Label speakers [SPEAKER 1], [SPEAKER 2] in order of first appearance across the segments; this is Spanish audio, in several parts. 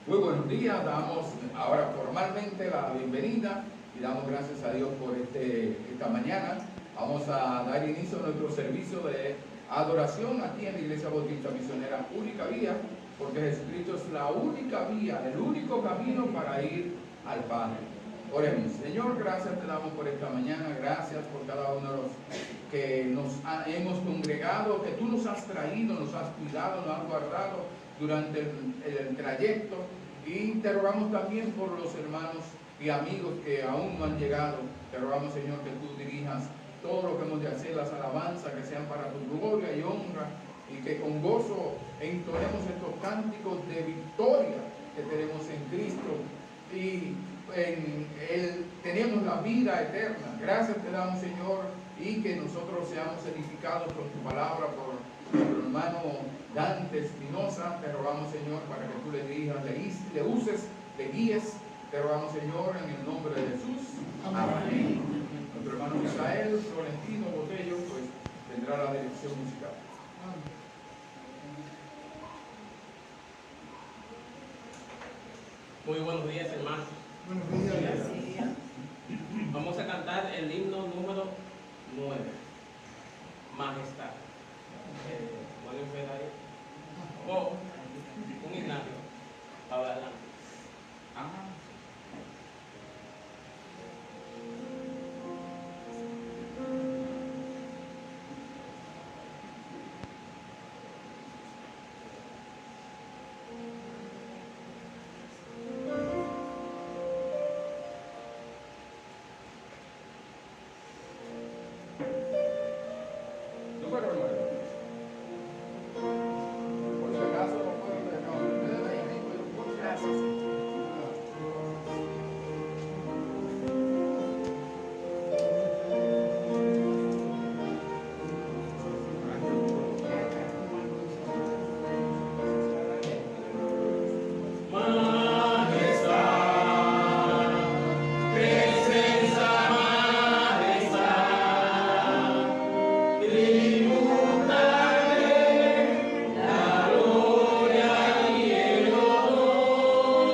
[SPEAKER 1] Muy buenos días, damos ahora formalmente la bienvenida y damos gracias a Dios por esta mañana. Vamos a dar inicio a nuestro servicio de adoración aquí en la Iglesia Bautista Misionera Única Vía, porque Jesucristo es la única vía, el único camino para ir al Padre. Oremos. Señor, gracias te damos por esta mañana, gracias por cada uno de los que hemos congregado, que tú nos has traído, nos has cuidado, nos has guardado durante el trayecto, y te rogamos también por los hermanos y amigos que aún no han llegado. Te rogamos, Señor, que tú dirijas todo lo que hemos de hacer, las alabanzas que sean para tu gloria y honra, y que con gozo entonemos estos cánticos de victoria que tenemos en Cristo, y en Él tenemos la vida eterna. Gracias te damos, Señor, y que nosotros seamos edificados con tu palabra por nuestro hermano Dante Espinosa. Te rogamos, Señor, para que tú le dirijas, le uses, le guíes. Te rogamos, Señor, en el nombre de Jesús. Amén. Nuestro hermano Misael Florentino Botello pues tendrá la dirección musical.
[SPEAKER 2] Muy buenos días, hermanos.
[SPEAKER 3] Buenos días.
[SPEAKER 2] Vamos a cantar el himno número 9, Majestad. ¿Pueden ver ahí? Oh, un Ignacio. Adelante.
[SPEAKER 1] Por si acaso no puedo dejar. Gracias.
[SPEAKER 4] La gloria y el honor.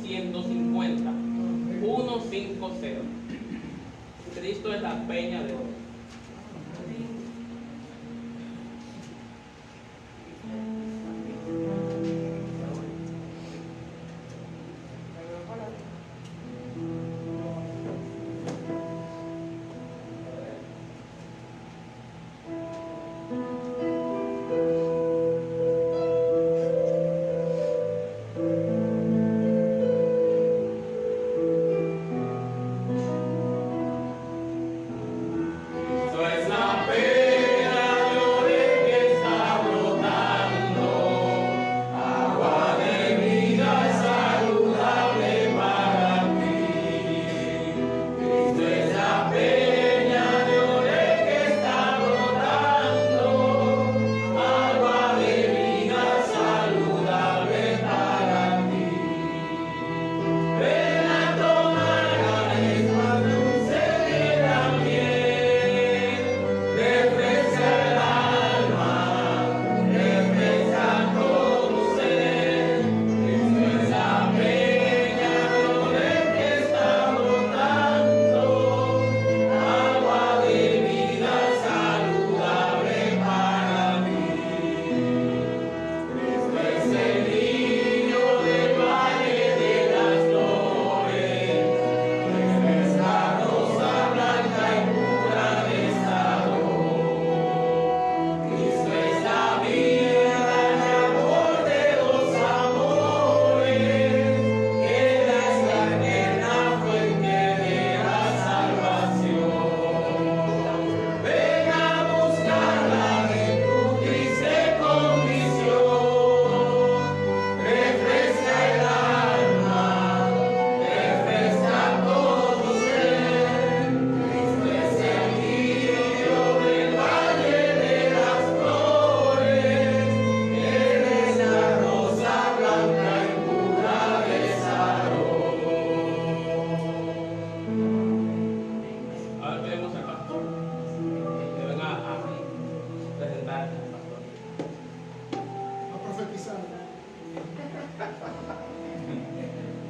[SPEAKER 2] 150. 150. Cristo es la peña de oro.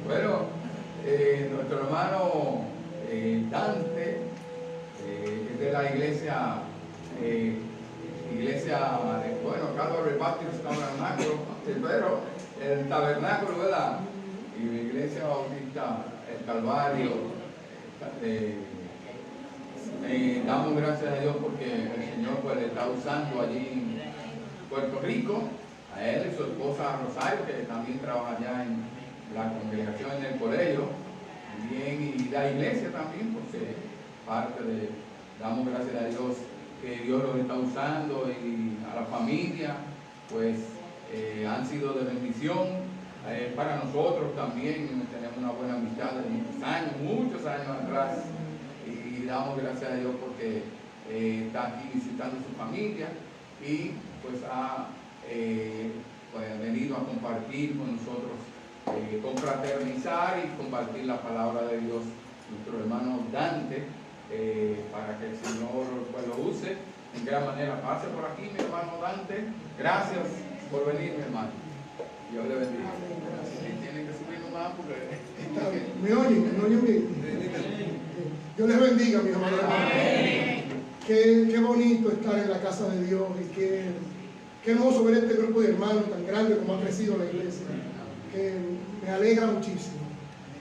[SPEAKER 1] Bueno, nuestro hermano Dante es de la iglesia, bueno, Calvary Baptist Tabernáculo, pero el tabernáculo, ¿verdad? Y la iglesia bautista, el Calvario. Damos gracias a Dios porque el Señor pues le está usando allí en Puerto Rico, a él y su esposa Rosario, que también trabaja allá en la congregación en el colegio, bien, y la iglesia también, porque damos gracias a Dios que Dios los está usando, y a la familia, pues han sido de bendición. Para nosotros también tenemos una buena amistad de muchos años atrás, y damos gracias a Dios porque está aquí visitando su familia y pues ha venido a compartir con nosotros, confraternizar y compartir la palabra de Dios, nuestro hermano Dante, para que el Señor pues lo use en gran manera. Pase por aquí, mi hermano Dante. Gracias por venir, mi hermano. Dios le bendiga. Tienen que subir nomás porque...
[SPEAKER 3] ¿Me oyen bien? Dios les bendiga, mis hermanos. Qué bonito estar en la casa de Dios, y qué hermoso ver este grupo de hermanos tan grande como ha crecido la iglesia, que me alegra muchísimo.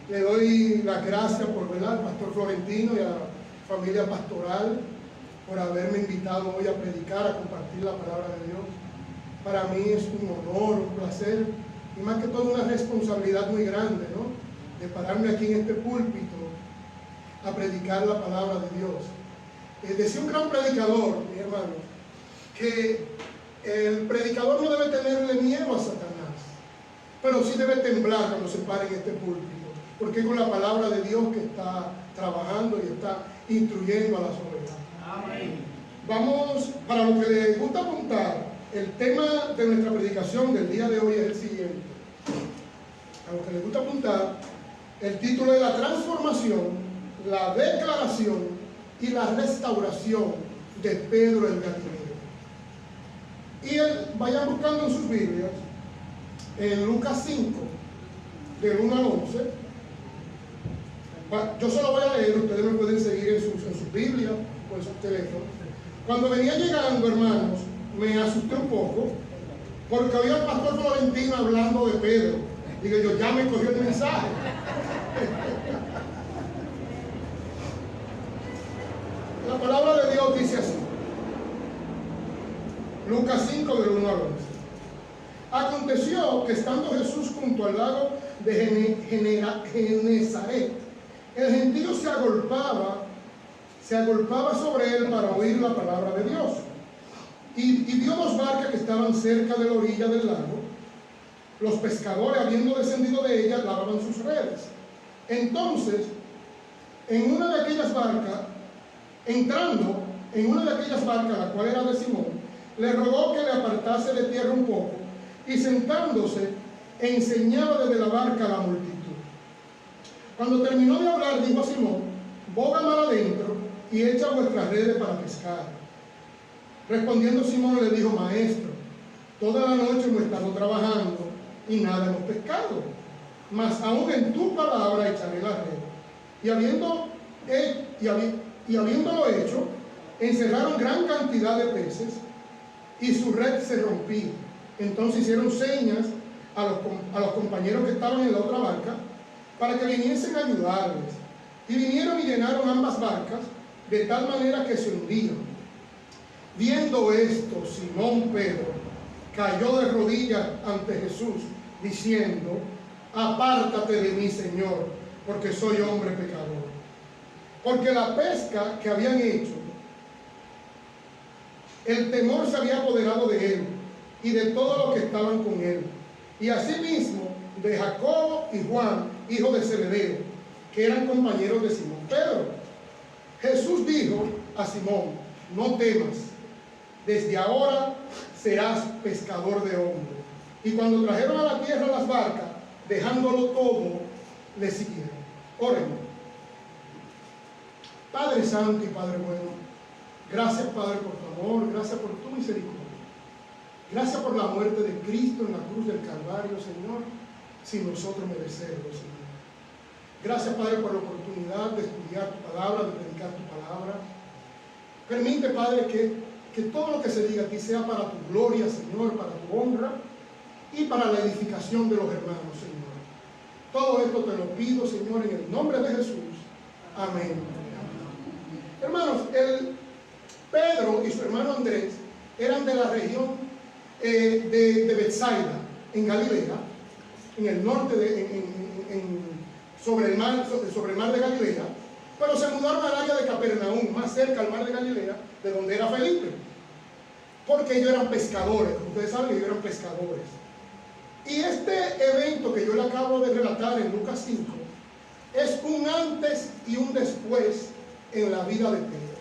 [SPEAKER 3] Le doy las gracias por ver al pastor Florentino y a la familia pastoral por haberme invitado hoy a predicar, a compartir la palabra de Dios. Para mí es un honor, un placer, y más que todo una responsabilidad muy grande, ¿no? De pararme aquí en este púlpito a predicar la palabra de Dios. Decía un gran predicador, mi hermano, que el predicador no debe tenerle miedo a Satanás, pero sí debe temblar cuando se pare en este púlpito, porque es con la palabra de Dios que está trabajando y está instruyendo a las ovejas. Amén. Vamos, para lo que les gusta apuntar, el tema de nuestra predicación del día de hoy es el siguiente. A lo que les gusta apuntar, el título es la transformación, la declaración y la restauración de Pedro el Galileo. Y vayan buscando en sus Biblias, en Lucas 5, del 1 al 11. Yo se lo voy a leer, ustedes me pueden seguir en sus Biblias o en sus teléfonos. Cuando venía llegando, hermanos, me asusté un poco porque oí al pastor Florentino hablando de Pedro. Digo yo, ya me cogió el mensaje. La palabra de Dios dice así. Lucas 5, del 1 al 11. Aconteció que estando Jesús junto al lago de Genezaret, el gentío se agolpaba sobre él para oír la palabra de Dios. Y vio dos barcas que estaban cerca de la orilla del lago. Los pescadores, habiendo descendido de ellas, lavaban sus redes. Entonces, entrando en una de aquellas barcas, la cual era de Simón, le rogó que le apartase de tierra un poco, y sentándose, enseñaba desde la barca a la multitud. Cuando terminó de hablar, dijo a Simón: boga mar adentro y echa vuestras redes para pescar. Respondiendo Simón le dijo: Maestro, toda la noche hemos estado trabajando y nada hemos pescado, mas aún en tu palabra echaré la red. Y habiéndolo hecho, encerraron gran cantidad de peces y su red se rompía. Entonces hicieron señas a los compañeros que estaban en la otra barca para que viniesen a ayudarles. Y vinieron y llenaron ambas barcas de tal manera que se hundían. Viendo esto, Simón Pedro cayó de rodillas ante Jesús, diciendo: apártate de mí, Señor, porque soy hombre pecador. Porque la pesca que habían hecho, el temor se había apoderado de él y de todos los que estaban con él, y asimismo de Jacobo y Juan, hijo de Zebedeo, que eran compañeros de Simón Pedro. Jesús dijo a Simón: no temas, desde ahora serás pescador de hombres. Y cuando trajeron a la tierra las barcas, dejándolo todo, le siguieron. Oren. Padre Santo y Padre bueno, gracias, Padre, por tu amor, gracias por tu misericordia. Gracias por la muerte de Cristo en la cruz del Calvario, Señor, sin nosotros merecerlo, Señor. Gracias, Padre, por la oportunidad de estudiar tu palabra, de predicar tu palabra. Permite, Padre, que todo lo que se diga aquí sea para tu gloria, Señor, para tu honra y para la edificación de los hermanos, Señor. Todo esto te lo pido, Señor, en el nombre de Jesús. Amén. Hermanos, Pedro y su hermano Andrés eran de la región de Betsaida, en Galilea, en el norte, sobre el mar de Galilea, pero se mudaron al área de Capernaum, más cerca al mar de Galilea, de donde era Felipe, porque ellos eran pescadores. Ustedes saben que ellos eran pescadores. Y este evento que yo le acabo de relatar en Lucas 5 es un antes y un después en la vida de Pedro.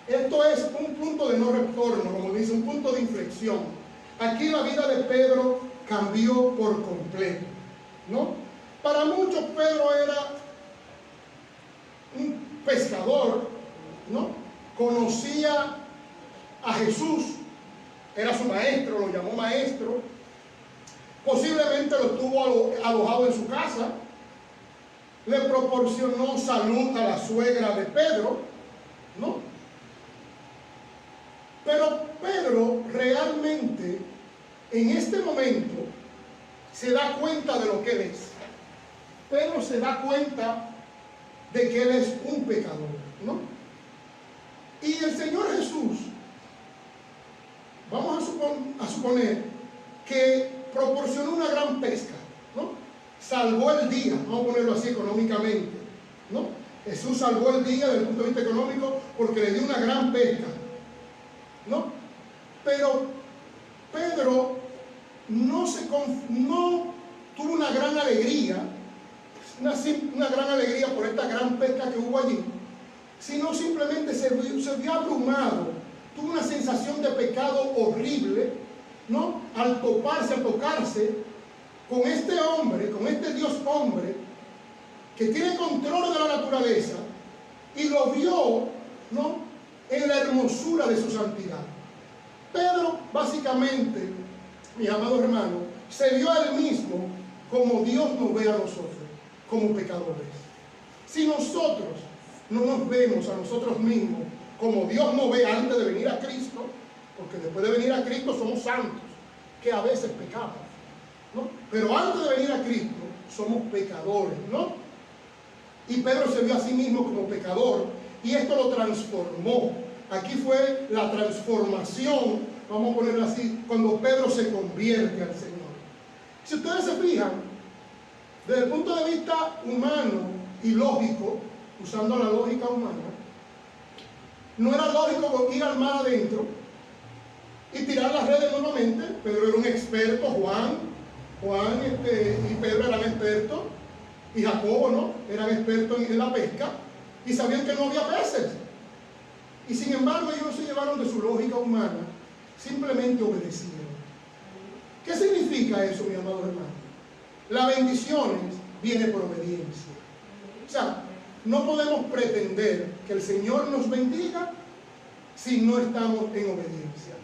[SPEAKER 3] Esto es un punto de no retorno, como dice, un punto de inflexión. Aquí la vida de Pedro cambió por completo, ¿no? Para muchos Pedro era un pescador, ¿no? Conocía a Jesús, era su maestro, lo llamó maestro. Posiblemente lo tuvo alojado en su casa. Le proporcionó salud a la suegra de Pedro, ¿no? Pero Pedro realmente en este momento se da cuenta de lo que él es. Pedro se da cuenta de que él es un pecador, ¿no? Y el Señor Jesús, vamos a suponer que proporcionó una gran pesca, ¿no? Salvó el día, vamos a ponerlo así económicamente, ¿no? Jesús salvó el día desde el punto de vista económico porque le dio una gran pesca, ¿no? Pero Pedro no tuvo una gran alegría, una gran alegría por esta gran pesca que hubo allí, sino simplemente se vio abrumado, tuvo una sensación de pecado horrible, ¿no? Al tocarse con este hombre, con este Dios hombre, que tiene control de la naturaleza, y lo vio, ¿no?, en la hermosura de su santidad. Pedro, básicamente, mis amados hermanos, se vio a él mismo como Dios nos ve a nosotros, como pecadores. Si nosotros no nos vemos a nosotros mismos como Dios nos ve antes de venir a Cristo, porque después de venir a Cristo somos santos, que a veces pecamos, ¿no? Pero antes de venir a Cristo somos pecadores, ¿no? Y Pedro se vio a sí mismo como pecador y esto lo transformó. Aquí fue la transformación, vamos a ponerlo así, cuando Pedro se convierte al Señor. Si ustedes se fijan, desde el punto de vista humano y lógico, usando la lógica humana, no era lógico ir al mar adentro y tirar las redes nuevamente. Pedro era un experto, Juan y Pedro eran expertos, y Jacobo, ¿no? Eran expertos en la pesca y sabían que no había peces. Y sin embargo ellos no se llevaron de su lógica humana, simplemente obedecieron. ¿Qué significa eso, mi amado hermano? La bendición viene por obediencia. O sea, no podemos pretender que el Señor nos bendiga si no estamos en obediencia.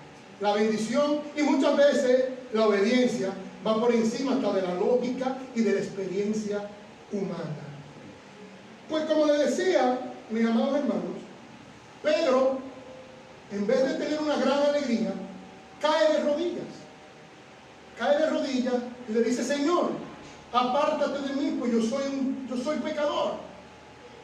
[SPEAKER 3] La bendición, y muchas veces la obediencia, va por encima hasta de la lógica y de la experiencia humana. Pues como les decía, mis amados hermanos, Pedro, en vez de tener una gran alegría, cae de rodillas. Cae de rodillas y le dice: Señor, apártate de mí, pues yo soy pecador.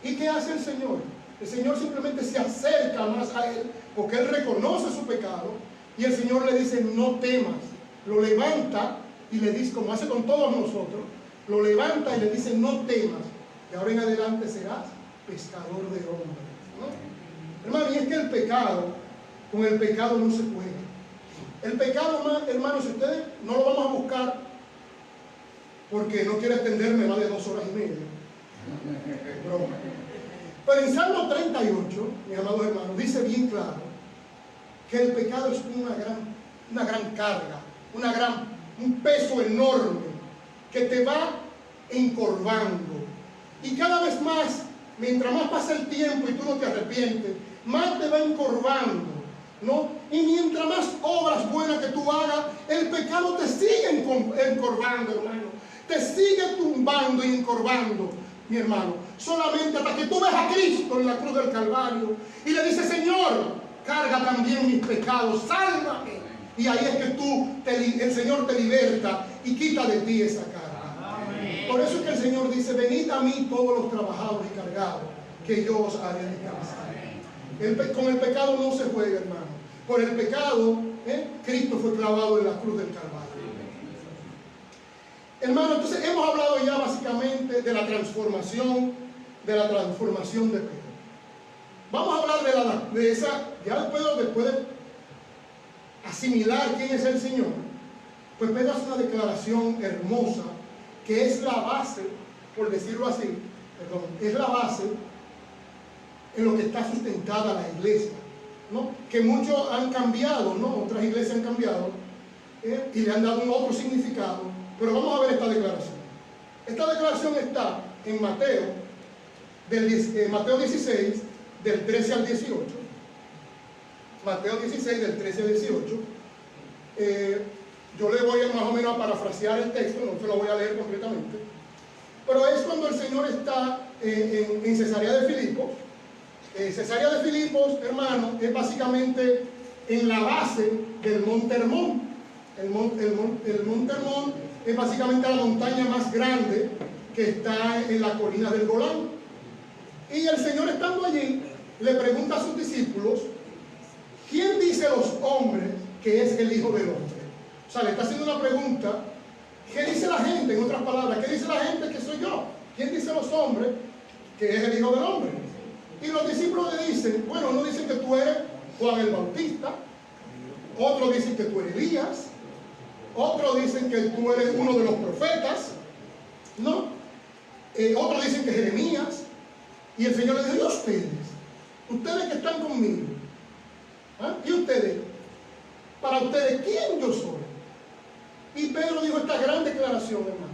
[SPEAKER 3] ¿Y qué hace el Señor? El Señor simplemente se acerca más a él, porque él reconoce su pecado, y el Señor le dice: no temas. Lo levanta y le dice, como hace con todos nosotros, lo levanta y le dice: no temas, de ahora en adelante serás pescador de hombres, ¿no? Hermano, y es que el pecado, con el pecado no se puede. El pecado, hermano, si ustedes no lo vamos a buscar, porque no quiero extenderme más de 2 horas y media. Pero en Salmo 38, mis amados hermanos, dice bien claro que el pecado es una gran carga, un peso enorme que te va encorvando. Y cada vez más, mientras más pasa el tiempo y tú no te arrepientes, más te va encorvando, ¿no? Y mientras más obras buenas que tú hagas, el pecado te sigue encorvando, hermano. Te sigue tumbando y encorvando, mi hermano. Solamente hasta que tú ves a Cristo en la cruz del Calvario y le dices: Señor, carga también mis pecados, sálvame. Y ahí es que el Señor te liberta y quita de ti esa carga. Amén. Por eso es que el Señor dice: venid a mí todos los trabajados y cargados, que yo os haré descansar. Con el pecado no se juega, hermano. Por el pecado, Cristo fue clavado en la cruz del Calvario. Hermano, entonces hemos hablado ya básicamente de la transformación de Pedro. Vamos a hablar de esa, ya después de asimilar quién es el Señor, pues Pedro hace una declaración hermosa que es la base, por decirlo así, es la base en lo que está sustentada la iglesia, ¿no? Que muchos han cambiado, ¿no? Otras iglesias han cambiado y le han dado un otro significado. Pero vamos a ver esta declaración. Esta declaración está en Mateo 16, del 13 al 18. Mateo 16, del 13 al 18. Yo le voy más o menos a parafrasear el texto, no se lo voy a leer completamente. Pero es cuando el Señor está en Cesarea de Filipos. Cesarea de Filipos, hermano, es básicamente en la base del Monte Hermón. El Monte Hermón es básicamente la montaña más grande que está en la colina del Golán. Y el Señor, estando allí, le pregunta a sus discípulos: ¿quién dice los hombres que es el Hijo del Hombre? O sea, le está haciendo una pregunta. ¿Qué dice la gente? En otras palabras, ¿qué dice la gente que soy yo? ¿Quién dice los hombres que es el Hijo del Hombre? Y los discípulos le dicen: bueno, uno dice que tú eres Juan el Bautista, otros dicen que tú eres Elías, otros dicen que tú eres uno de los profetas, ¿no? Otros dicen que es Jeremías. Y el Señor le dice: ¿y ustedes que están conmigo? ¿Ah? ¿Y ustedes? Para ustedes, ¿quién yo soy? Y Pedro dijo esta gran declaración, hermano.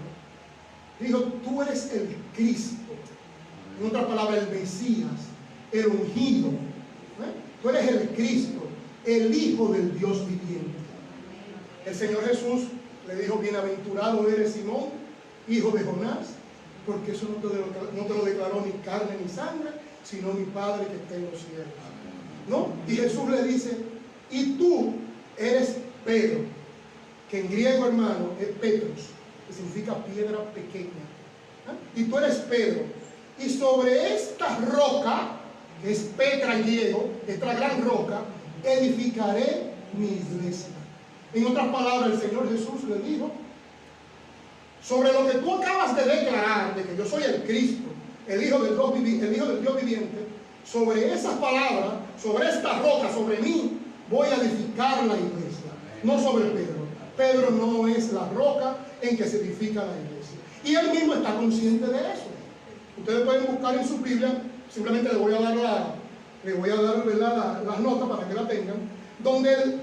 [SPEAKER 3] Dijo: tú eres el Cristo. En otras palabras, el Mesías, el ungido. Tú eres el Cristo, el Hijo del Dios viviente. El Señor Jesús le dijo: bienaventurado eres Simón, hijo de Jonás, porque eso no te lo declaró ni carne ni sangre, sino mi Padre que está en los cielos. ¿No? Y Jesús le dice, y tú eres Pedro, que en griego, hermano, es Petros, que significa piedra pequeña. Y tú eres Pedro, y sobre esta roca, que es Petra en griego, esta gran roca, edificaré mi iglesia. En otras palabras, el Señor Jesús le dijo, sobre lo que tú acabas de declarar, de que yo soy el Cristo, el Hijo del Dios viviente, sobre esas palabras, sobre esta roca, sobre mí, voy a edificar la iglesia, no sobre Pedro. Pedro no es la roca en que se edifica la iglesia. Y él mismo está consciente de eso. Ustedes pueden buscar en su Biblia, simplemente le voy a dar ¿verdad? Las notas para que la tengan, donde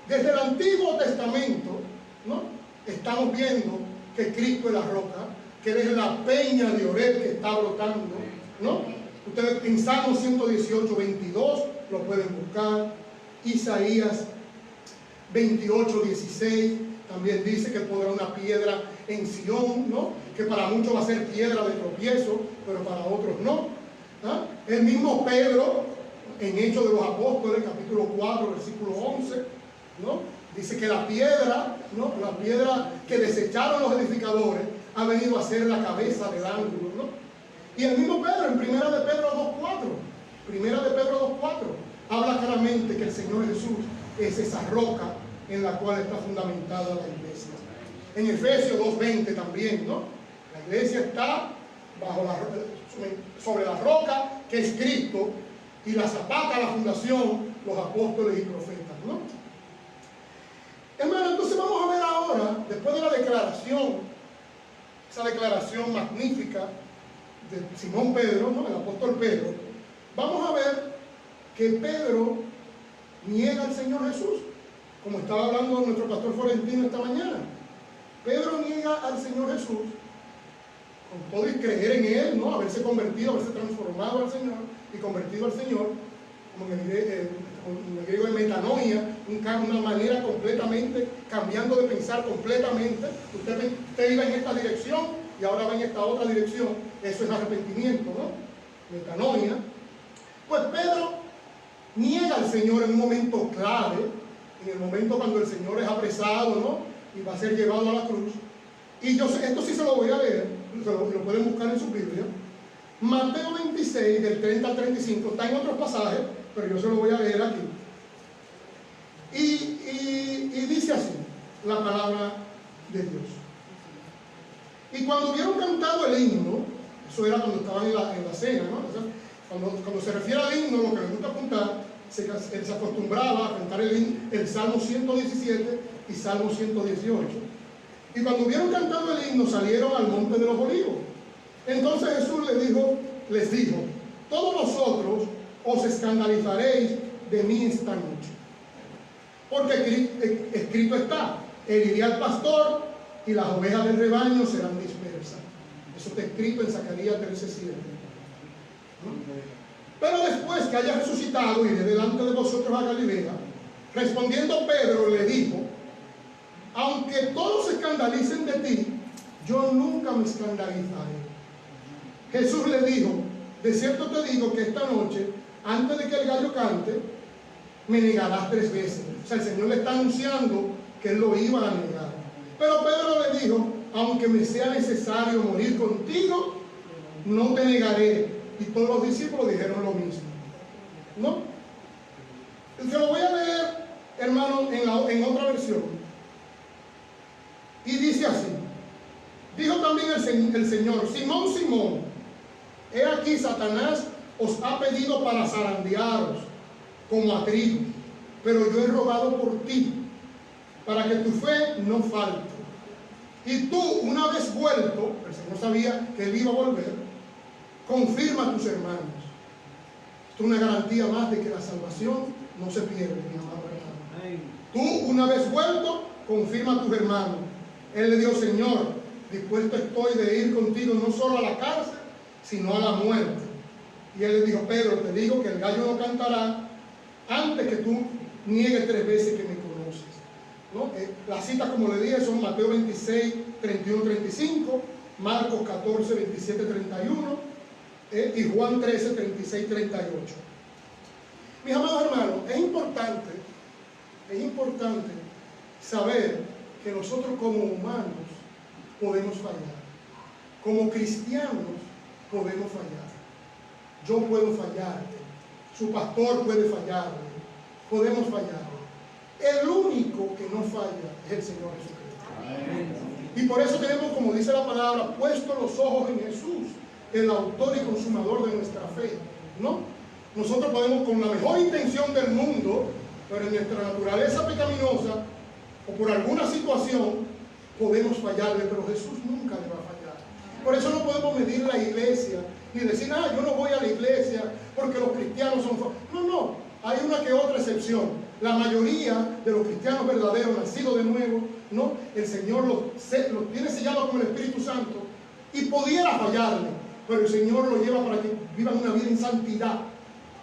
[SPEAKER 3] desde el Antiguo Testamento, ¿no? Estamos viendo que Cristo es la roca, que Él es la peña de Oreb que está brotando, ¿no? Ustedes en Salmo 118, 22 lo pueden buscar. Isaías 28, 16 también dice que Él pondrá una piedra en Sion, ¿no? Que para muchos va a ser piedra de tropiezo, pero para otros no. ¿Ah? El mismo Pedro, en Hechos de los Apóstoles, capítulo 4, versículo 11, ¿no? Dice que la piedra, ¿no? La piedra que desecharon los edificadores ha venido a ser la cabeza del ángulo, ¿no? Y el mismo Pedro, en Primera de Pedro 2.4, habla claramente que el Señor Jesús es esa roca en la cual está fundamentada la iglesia. En Efesios 2.20 también, ¿no? La iglesia está sobre la roca que es Cristo, y la zapata, la fundación, los apóstoles y profetas, ¿no? Hermano, entonces vamos a ver ahora, después de la declaración, esa declaración magnífica de Simón Pedro, ¿no? El apóstol Pedro, vamos a ver que Pedro niega al Señor Jesús, como estaba hablando nuestro pastor Florentino esta mañana. Pedro niega al Señor Jesús con todo y creer en Él, ¿no? Haberse convertido, haberse transformado al Señor y convertido al Señor, como en el griego de metanoia, una manera completamente, cambiando de pensar completamente. Usted iba en esta dirección y ahora va en esta otra dirección. Eso es arrepentimiento, ¿no? Metanoia. Pues Pedro niega al Señor en un momento clave, en el momento cuando el Señor es apresado, ¿no? Y va a ser llevado a la cruz. Y yo esto sí se lo voy a leer, lo pueden buscar en su Biblia. Mateo 26, del 30 al 35, está en otros pasajes, pero yo se lo voy a leer aquí. Y dice así la palabra de Dios. Y cuando hubieron cantado el himno, eso era cuando estaban en la cena, ¿no? O sea, cuando se refiere al himno, lo que les gusta apuntar, se acostumbraba a cantar el Salmo 117 y Salmo 118. Y cuando hubieron cantado el himno, salieron al monte de los olivos. Entonces Jesús les dijo, todos vosotros os escandalizaréis de mí esta noche, porque escrito está, heriré al pastor y las ovejas del rebaño serán dispersas. Eso está escrito en Zacarías 13:7. Pero después que haya resucitado, iré delante de vosotros a Galilea. Respondiendo Pedro le dijo, aunque todos se escandalicen de ti, yo nunca me escandalizaré. Jesús le dijo, de cierto te digo que esta noche, antes de que el gallo cante, me negarás 3 veces. O sea, el Señor le está anunciando que Él lo iba a negar. Pero Pedro le dijo, aunque me sea necesario morir contigo, no te negaré. Y todos los discípulos dijeron lo mismo, ¿no? Se lo voy a leer, hermano, en otra versión. Y dice así, dijo también el Señor, Simón, Simón, he aquí Satanás os ha pedido para zarandearos como a trigo, pero yo he rogado por ti, para que tu fe no falte. Y tú, una vez vuelto, el Señor sabía que Él iba a volver, confirma a tus hermanos. Esto es una garantía más de que la salvación no se pierde, mi amado hermano. Tú, una vez vuelto, confirma a tus hermanos. Él le dijo, Señor, dispuesto estoy de ir contigo no solo a la cárcel, sino a la muerte. Y él le dijo, Pedro, te digo que el gallo no cantará antes que tú niegues 3 veces que me conoces, ¿no? Las citas, como le dije, son Mateo 26, 31, 35 Marcos 14, 27, 31 y Juan 13, 36, 38. Mis amados hermanos, es importante saber que nosotros como humanos podemos fallar. Como cristianos podemos fallar. Yo puedo fallar, su pastor puede fallar, podemos fallar. El único que no falla es el Señor Jesucristo. Amén. Y por eso tenemos, como dice la palabra, puesto los ojos en Jesús, el autor y consumador de nuestra fe, ¿no? Nosotros podemos, con la mejor intención del mundo, pero en nuestra naturaleza pecaminosa o por alguna situación, podemos fallarle, pero Jesús nunca le va a fallar. Por eso no podemos medir la iglesia y decir, yo no voy a la iglesia porque los cristianos son... No, hay una que otra excepción. La mayoría de los cristianos verdaderos, nacidos de nuevo, ¿no? El Señor los tiene sellados con el Espíritu Santo y pudiera fallarle, pero el Señor lo lleva para que vivan una vida en santidad.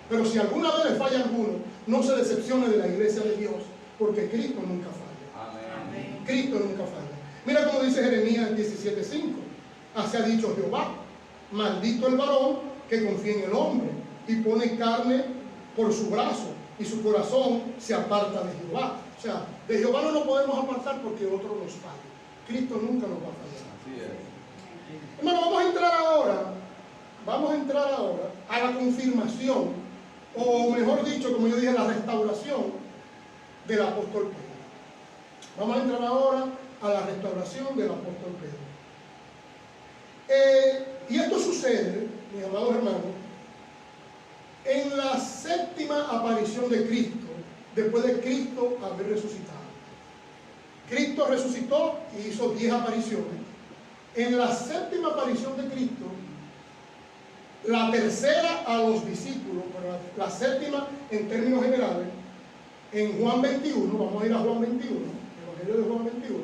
[SPEAKER 3] Pero si alguna vez le falla a alguno, no se decepcione de la iglesia de Dios, porque Cristo nunca falla. Amén. Cristo nunca falla. Mira cómo dice Jeremías 17:5. Así ha dicho Jehová: maldito el varón que confía en el hombre y pone carne por su brazo, y su corazón se aparta de Jehová. O sea, de Jehová no nos podemos apartar porque otro nos falla. Cristo nunca nos va a fallar. Así es. Hermano, vamos a entrar ahora a la confirmación, o mejor dicho, como yo dije, la restauración del apóstol Pedro. Vamos a entrar ahora a la restauración del apóstol Pedro. Y esto sucede, mis amados hermanos, en la séptima aparición de Cristo, después de Cristo haber resucitado. Cristo resucitó y hizo 10 apariciones. En la séptima aparición de Cristo, la tercera a los discípulos, pero la séptima en términos generales, en Juan 21, vamos a ir a Juan 21, el Evangelio de Juan 21,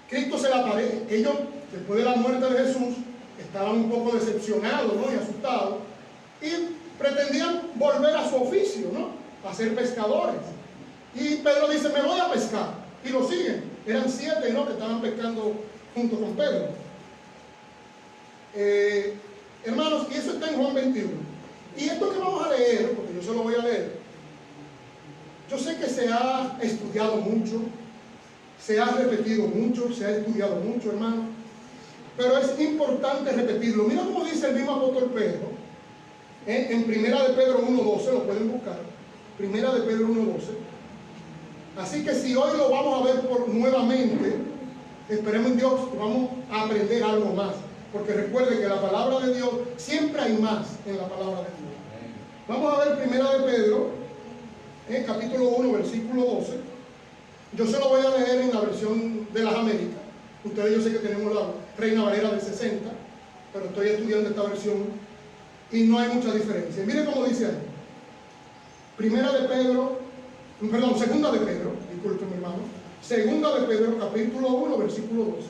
[SPEAKER 3] Cristo se le aparece. Ellos, después de la muerte de Jesús, estaban un poco decepcionados, ¿no? Y asustados, y pretendían volver a su oficio, ¿no? A ser pescadores. Y Pedro dice, me voy a pescar, y lo siguen. Eran 7, ¿no?, que estaban pescando junto con Pedro. Hermanos, y eso está en Juan 21. Y esto que vamos a leer, porque yo se lo voy a leer, yo sé que se ha estudiado mucho, se ha repetido mucho, se ha estudiado mucho, hermano, pero es importante repetirlo. Mira cómo dice el mismo apóstol Pedro, en Primera de Pedro 1:12, lo pueden buscar, Primera de Pedro 1:12. Así que si hoy lo vamos a ver nuevamente, esperemos en Dios que vamos a aprender algo más, porque recuerden que la palabra de Dios, siempre hay más en la palabra de Dios. Vamos a ver Primera de Pedro, capítulo 1, versículo 12. Yo se lo voy a leer en la versión de las Américas. Ustedes, yo sé que tenemos la Reina Valera del 60, pero estoy estudiando esta versión y no hay mucha diferencia. Miren cómo dice ahí. Segunda de Pedro, disculpen, mi hermano. Segunda de Pedro, capítulo 1, versículo 12.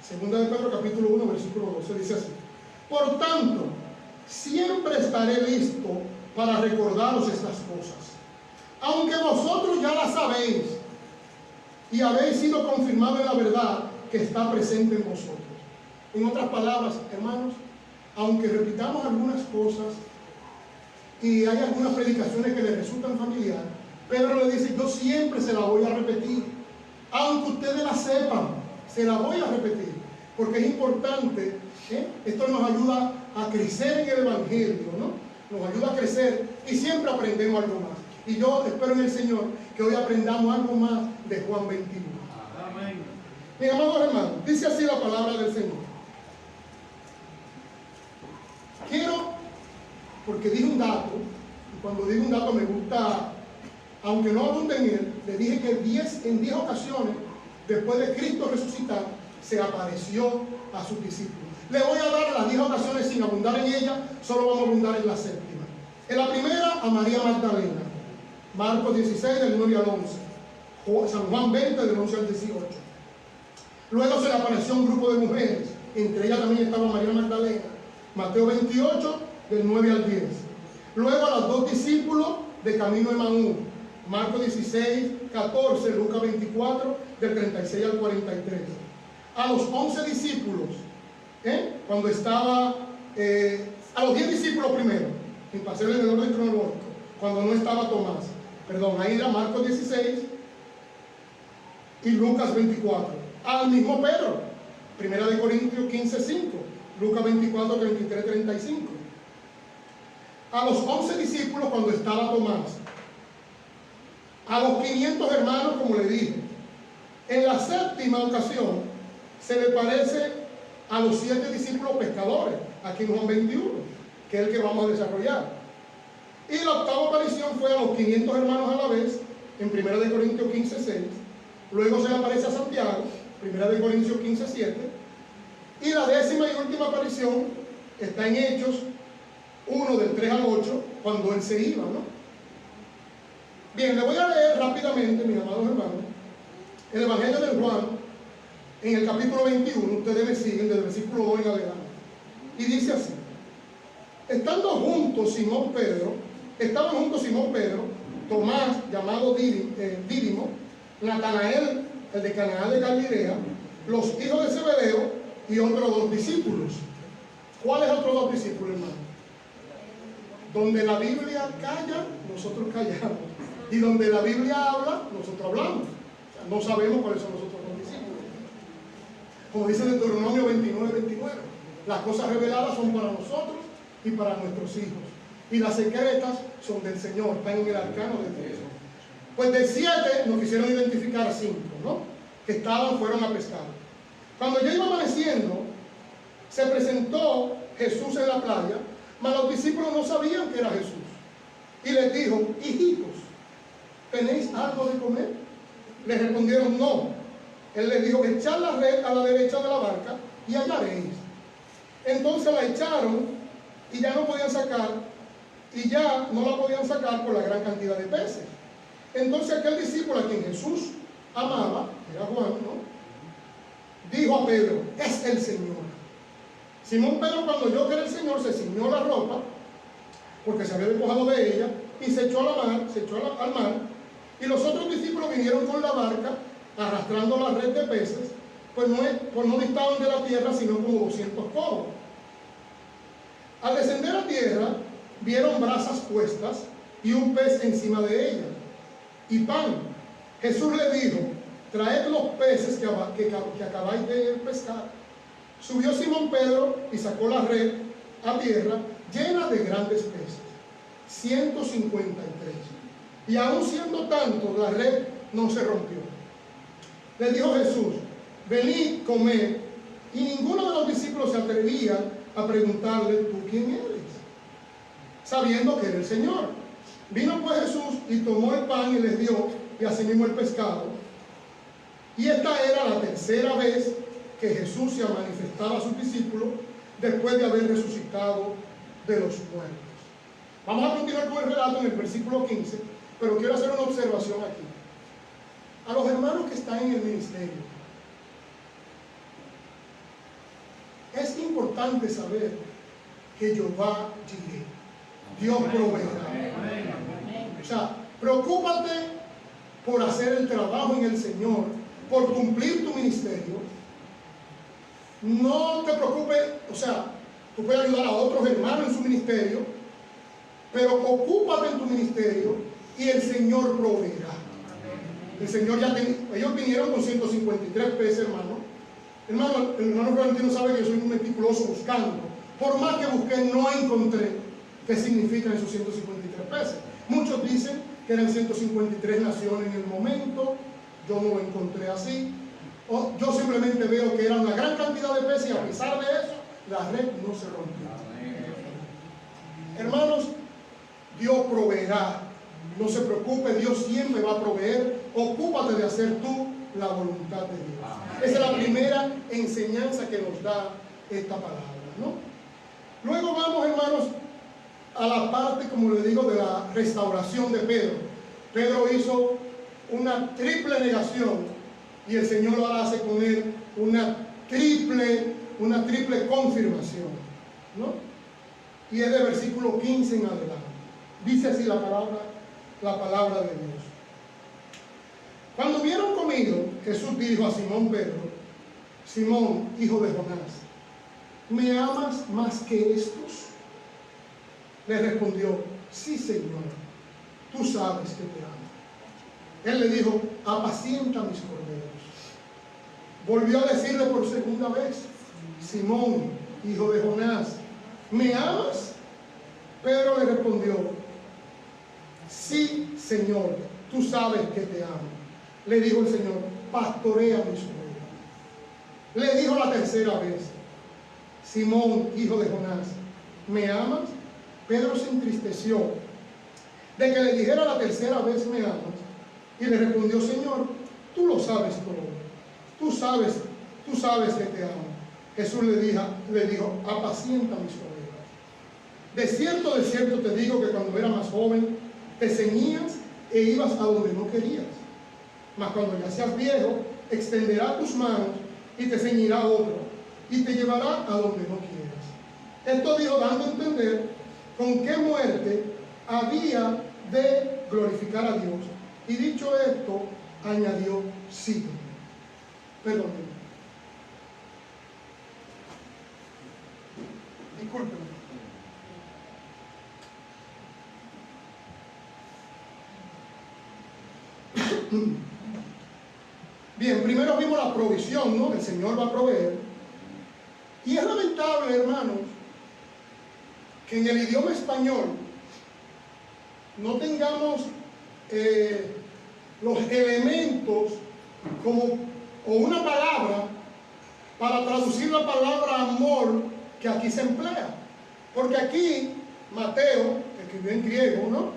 [SPEAKER 3] Segunda de Pedro, capítulo 1, versículo 12, dice así: por tanto, siempre estaré listo para recordaros estas cosas, aunque vosotros ya las sabéis y habéis sido confirmados en la verdad que está presente en vosotros. En otras palabras, hermanos, aunque repitamos algunas cosas y hay algunas predicaciones que les resultan familiares, Pedro le dice, yo siempre se la voy a repetir, aunque ustedes la sepan, se la voy a repetir, porque es importante, esto nos ayuda a crecer en el Evangelio, ¿no? Nos ayuda a crecer y siempre aprendemos algo más. Y yo espero en el Señor que hoy aprendamos algo más de Juan 21. Amén. Mis amados hermanos, dice así la palabra del Señor. Quiero, porque dije un dato, y cuando digo un dato me gusta, aunque no abunde en él, le dije que en 10 ocasiones, después de Cristo resucitar, se apareció a sus discípulos. Le voy a dar las 10 ocasiones sin abundar en ella, solo vamos a abundar en la séptima. En la primera, a María Magdalena, Marcos 16, del 9 al 11, San Juan 20, del 11 al 18. Luego se le apareció un grupo de mujeres, entre ellas también estaba María Magdalena, Mateo 28, del 9 al 10. Luego a los 2 discípulos de camino de Emaús, Marcos 16, 14, Lucas 24, del 36 al 43. a los 11 discípulos, cuando estaba, a los 10 discípulos primero, sin pasar en el orden cronológico, cuando no estaba Tomás. Perdón, ahí era Marcos 16 y Lucas 24. Al mismo Pedro, 1 Corintios 15, 5, Lucas 24, 33, 35. A los 11 discípulos cuando estaba Tomás. A los 500 hermanos, como le dije. En la séptima ocasión se le parece a los 7 discípulos pescadores, aquí en Juan 21, que es el que vamos a desarrollar. Y la octava aparición fue a los 500 hermanos a la vez, en 1 Corintios 15, 6. Luego se le aparece a Santiago, 1 Corintios 15, 7. Y la décima y última aparición está en Hechos 1, del 3 al 8, cuando él se iba, ¿no? Bien, le voy a leer rápidamente, mis amados hermanos, el Evangelio de Juan, en el capítulo 21, ustedes me siguen desde el versículo 2 en adelante. Y dice así: estaban juntos Simón Pedro, Tomás, llamado Dídimo, Natanael, el de Canaán de Galilea, los hijos de Zebedeo y otros 2 discípulos. ¿Cuáles otros 2 discípulos, hermano? Donde la Biblia calla, nosotros callamos. Y donde la Biblia habla, nosotros hablamos. O sea, no sabemos cuáles son los otros 2 discípulos. Como dice en Deuteronomio 29, 29. Las cosas reveladas son para nosotros y para nuestros hijos. Y las secretas son del Señor, están en el arcano de Dios. Pues de 7 nos quisieron identificar 5, ¿no? Que fueron a pescar. Cuando ya iba amaneciendo, se presentó Jesús en la playa, mas los discípulos no sabían que era Jesús. Y les dijo: hijitos, ¿tenéis algo de comer? Les respondieron: no. Él les dijo: echad la red a la derecha de la barca y hallaréis. Entonces la echaron y ya no podían sacar, por la gran cantidad de peces. Entonces aquel discípulo a quien Jesús amaba, era Juan, ¿no?, dijo a Pedro: es el Señor. Simón Pedro, cuando oyó que era el Señor, se ciñó la ropa, porque se había despojado de ella, y se echó al mar, y los otros discípulos vinieron con la barca, arrastrando la red de peces, pues no distaban de la tierra, sino como 200 codos. Al descender a tierra, vieron brasas puestas y un pez encima de ellas, y pan. Jesús le dijo: traed los peces que acabáis de pescar. Subió Simón Pedro y sacó la red a tierra llena de grandes peces, 153. Y aun siendo tanto, la red no se rompió. Le dijo Jesús: venid, comed. Y ninguno de los discípulos se atrevía a preguntarle: ¿tú quién eres?, sabiendo que era el Señor. Vino pues Jesús y tomó el pan y les dio, y asimismo el pescado. Y esta era la tercera vez que Jesús se manifestaba a sus discípulos después de haber resucitado de los muertos. Vamos a continuar con el relato en el versículo 15, pero quiero hacer una observación aquí. A los hermanos que están en el ministerio, es importante saber que Jehová Jireh, Dios proveerá. O sea, preocúpate por hacer el trabajo en el Señor, por cumplir tu ministerio. No te preocupes, o sea, tú puedes ayudar a otros hermanos en su ministerio, pero ocúpate en tu ministerio y el Señor proveerá. El Señor ellos vinieron con 153 peces, hermano. El hermano Florentino sabe que yo soy un meticuloso buscando. Por más que busqué, no encontré qué significan esos 153 peces. Muchos dicen que eran 153 naciones en el momento. Yo no lo encontré así. Yo simplemente veo que era una gran cantidad de peces y a pesar de eso, la red no se rompió. Hermanos, Dios proveerá. No se preocupe, Dios siempre va a proveer. Ocúpate de hacer tú la voluntad de Dios. Esa es la primera enseñanza que nos da esta palabra, ¿no? Luego vamos, hermanos, a la parte, como le digo, de la restauración de Pedro. Pedro hizo una triple negación y el Señor ahora hace con él una triple confirmación, ¿no? Y es de versículo 15 en adelante. Dice así la palabra de Dios. Cuando hubieron comido, Jesús dijo a Simón Pedro: Simón, hijo de Jonás, ¿me amas más que estos? Le respondió, sí, Señor, tú sabes que te amo. Él le dijo, apacienta mis corderos. Volvió a decirle por segunda vez, Simón, hijo de Jonás, ¿me amas? Pedro le respondió, sí, Señor, tú sabes que te amo. Le dijo el Señor, pastorea mis ovejas. Le dijo la tercera vez, Simón, hijo de Jonás, ¿me amas? Pedro se entristeció de que le dijera la tercera vez, ¿me amas? Y le respondió, Señor, tú lo sabes todo. Tú sabes que te amo. Jesús le dijo, apacienta mis ovejas. De cierto te digo que cuando eras más joven, te ceñías e ibas a donde no querías. Mas cuando ya seas viejo, extenderá tus manos y te ceñirá otro, y te llevará a donde no quieras. Esto dijo dando a entender con qué muerte había de glorificar a Dios. Y dicho esto, añadió, sígueme. Perdónenme. Discúlpenme. Bien, primero vimos la provisión, ¿no? El Señor va a proveer. Y es lamentable, hermanos, que en el idioma español no tengamos los elementos o una palabra para traducir la palabra amor que aquí se emplea. Porque aquí Mateo, que escribió en griego, ¿no?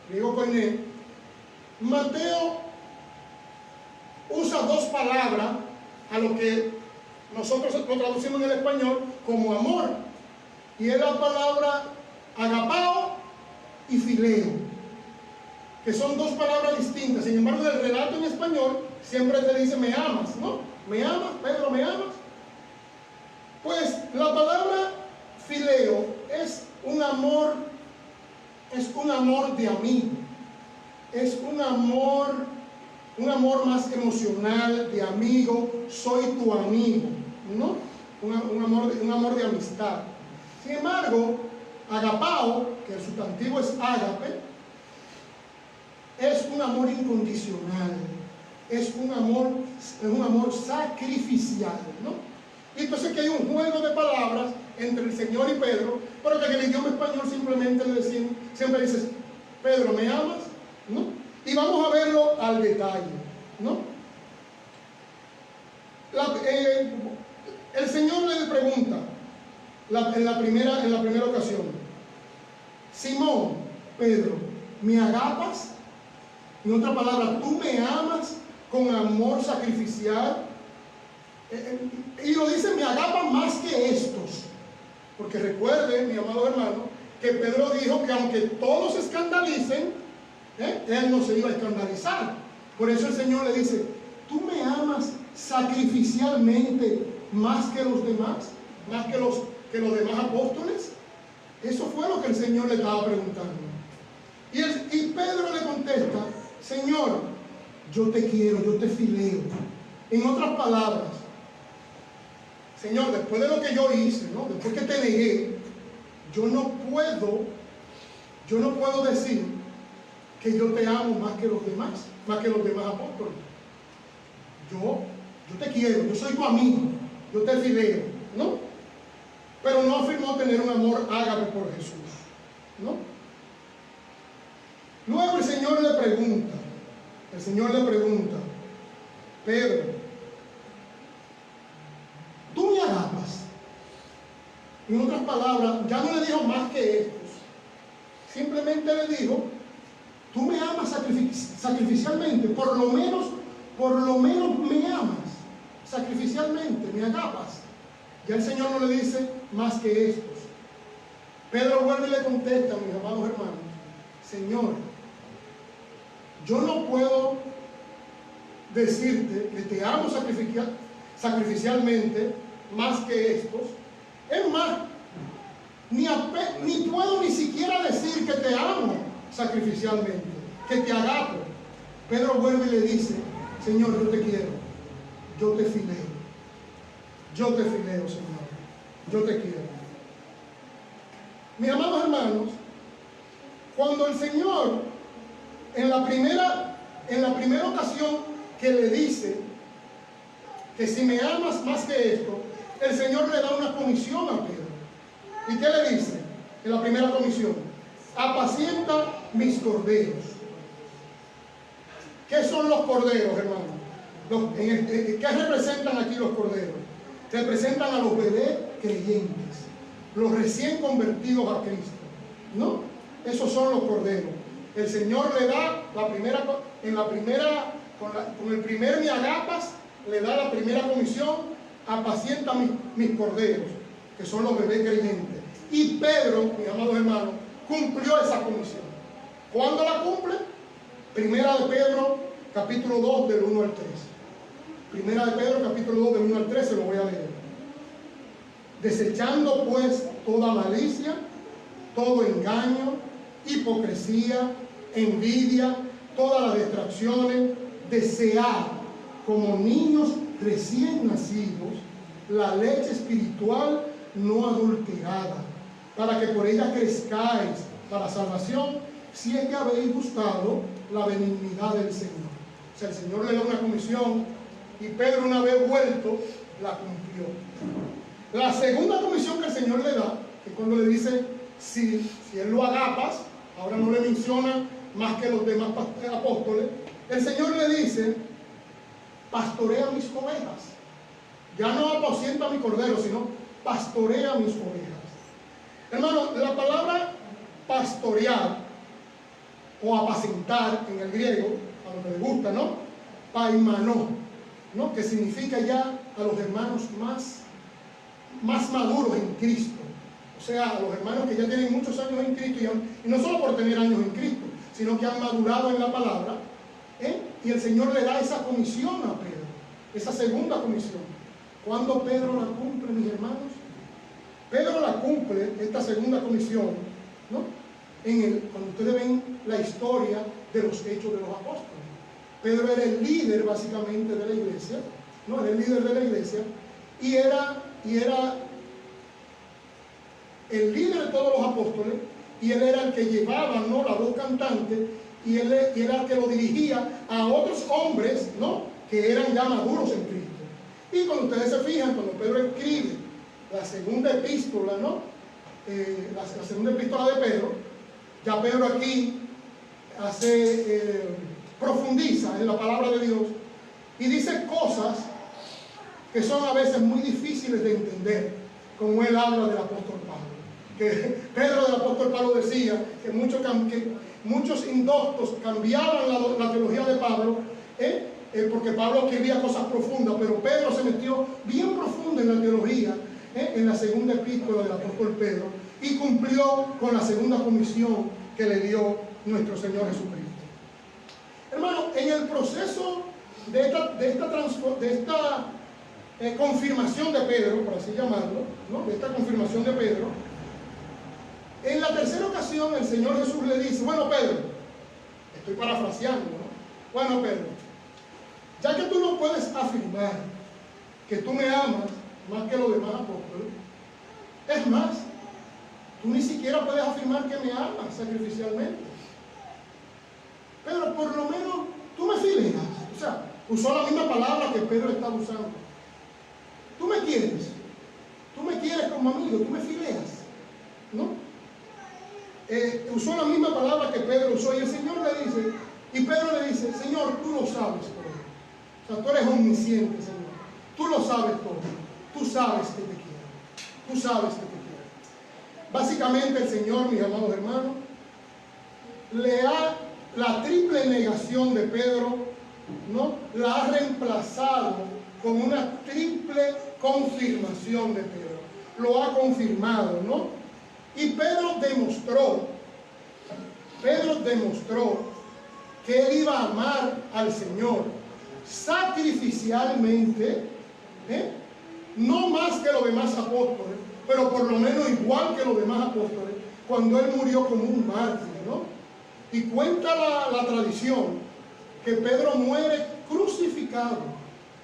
[SPEAKER 3] Griego koiné, Mateo usa dos palabras a lo que nosotros lo traducimos en el español como amor. Y es la palabra agapao y fileo, que son dos palabras distintas. Sin embargo, en el relato en español siempre te dice me amas, ¿no? ¿Me amas, Pedro, me amas? Pues la palabra fileo es un amor de amigo, es un amor más emocional, de amigo, soy tu amigo, ¿no? Un amor de amistad. Sin embargo, agapao, que el sustantivo es ágape, es un amor incondicional, es un amor sacrificial, ¿no? Y entonces que hay un juego de palabras entre el Señor y Pedro, pero que en el idioma español simplemente le decimos, siempre dices, Pedro, ¿me amas? ¿No? Y vamos a verlo al detalle, ¿no? El Señor le pregunta en la primera ocasión, Simón, Pedro, ¿me agapas? En otra palabra, ¿tú me amas con amor sacrificial? Y lo dice, me agapan más que estos. Porque recuerde, mi amado hermano, que Pedro dijo que aunque todos se escandalicen, él no se iba a escandalizar. Por eso el Señor le dice, ¿tú me amas sacrificialmente más que los demás? ¿Más que los demás apóstoles? Eso fue lo que el Señor le estaba preguntando. Y Pedro le contesta, Señor, yo te quiero, yo te fileo. En otras palabras, Señor, después de lo que yo hice, ¿no? Después que te negué, yo no puedo decir que yo te amo más que los demás apóstoles. Yo te quiero, yo soy tu amigo, yo te fileo, ¿no? Pero no afirmó tener un amor ágape por Jesús, ¿no? Luego el Señor le pregunta, Pedro, ¿tú me agapas? En otras palabras, ya no le dijo más que estos, simplemente le dijo, tú me amas sacrificialmente, por lo menos me amas sacrificialmente, me agapas. Ya el Señor no le dice más que estos. Pedro vuelve y le contesta, mis amados hermanos, Señor, yo no puedo decirte que te amo sacrificialmente más que estos. Es más, ni puedo ni siquiera decir que te amo sacrificialmente, que te agapo. Pedro vuelve y le dice, Señor, yo te quiero, yo te fileo. yo te fileo, Señor, yo te quiero. Mis amados hermanos, cuando el Señor, en la primera ocasión que le dice que si me amas más que esto, el Señor le da una comisión a Pedro. ¿Y qué le dice en la primera comisión? Apacienta mis corderos. ¿Qué son los corderos, hermano? ¿Qué representan aquí los corderos? Representan a los bebés creyentes, los recién convertidos a Cristo, ¿no? Esos son los corderos. El Señor le da con el primer miagapas, le da la primera comisión: apacienta mis corderos, que son los bebés creyentes. Y Pedro, mis amados hermanos, cumplió esa comisión. ¿Cuándo la cumple? Primera de Pedro, capítulo 2, del 1 al 3. Primera de Pedro, capítulo 2, del 1 al 3, se lo voy a leer. Desechando pues toda malicia, todo engaño, hipocresía, envidia, todas las distracciones, desead como niños recién nacidos la leche espiritual no adulterada, para que por ella crezcáis para salvación, si es que habéis gustado la benignidad del Señor. O sea, el Señor le da una comisión y Pedro, una vez vuelto, la cumplió. La segunda comisión que el Señor le da, que cuando le dice, si él lo agapas, ahora no le menciona más que los demás apóstoles, el Señor le dice: pastorea mis ovejas. Ya no apacienta mi cordero, sino pastorea mis ovejas. Hermano, la palabra pastorear o apacentar en el griego, a lo que le gusta, ¿no? Paimanó, ¿no? Que significa ya a los hermanos más maduros en Cristo. O sea, a los hermanos que ya tienen muchos años en Cristo, y no solo por tener años en Cristo, sino que han madurado en la palabra, y el Señor le da esa comisión a Pedro, esa segunda comisión. ¿Cuándo Pedro la cumple, mis hermanos? Pedro la cumple, esta segunda comisión, ¿no? Cuando ustedes ven la historia de los hechos de los apóstoles. Pedro era el líder básicamente de la iglesia, ¿no? Era el líder de la iglesia, y era el líder de todos los apóstoles, y él era el que llevaba, ¿no?, la voz cantante, y él era el que lo dirigía a otros hombres, ¿no?, que eran ya maduros en Cristo. Y cuando ustedes se fijan, cuando Pedro escribe la segunda epístola, ¿no?, la segunda epístola de Pedro, ya Pedro aquí profundiza en la palabra de Dios y dice cosas que son a veces muy difíciles de entender, como él habla del apóstol Pablo. Que Pedro del apóstol Pablo decía que muchos indoctos cambiaban la teología de Pablo, porque Pablo escribía cosas profundas, pero Pedro se metió bien profundo en la teología, en la segunda epístola del apóstol Pedro, y cumplió con la segunda comisión que le dio nuestro Señor Jesucristo. Hermano, en el proceso de esta confirmación de Pedro, por así llamarlo, ¿no?, de esta confirmación de Pedro, en la tercera ocasión el Señor Jesús le dice: bueno, Pedro, estoy parafraseando, ¿no? Bueno, Pedro, ya que tú no puedes afirmar que tú me amas más que los demás apóstoles, es más, tú ni siquiera puedes afirmar que me amas sacrificialmente. Pedro, por lo menos tú me fileas. O sea, usó la misma palabra que Pedro está usando. Tú me quieres como amigo, tú me fileas, ¿no? Usó la misma palabra que Pedro usó, y el Señor le dice, y Pedro le dice: Señor, tú lo sabes todo. O sea, tú eres omnisciente, Señor. Tú lo sabes todo. Tú sabes que te quiero. Tú sabes que te quiero. Básicamente el Señor, mis amados hermanos, la triple negación de Pedro, ¿no?, la ha reemplazado con una triple confirmación de Pedro. Lo ha confirmado, ¿no? Y Pedro demostró que él iba a amar al Señor sacrificialmente, no más que los demás apóstoles, pero por lo menos igual que los demás apóstoles, cuando él murió como un mártir, ¿no? Y cuenta la tradición que Pedro muere crucificado,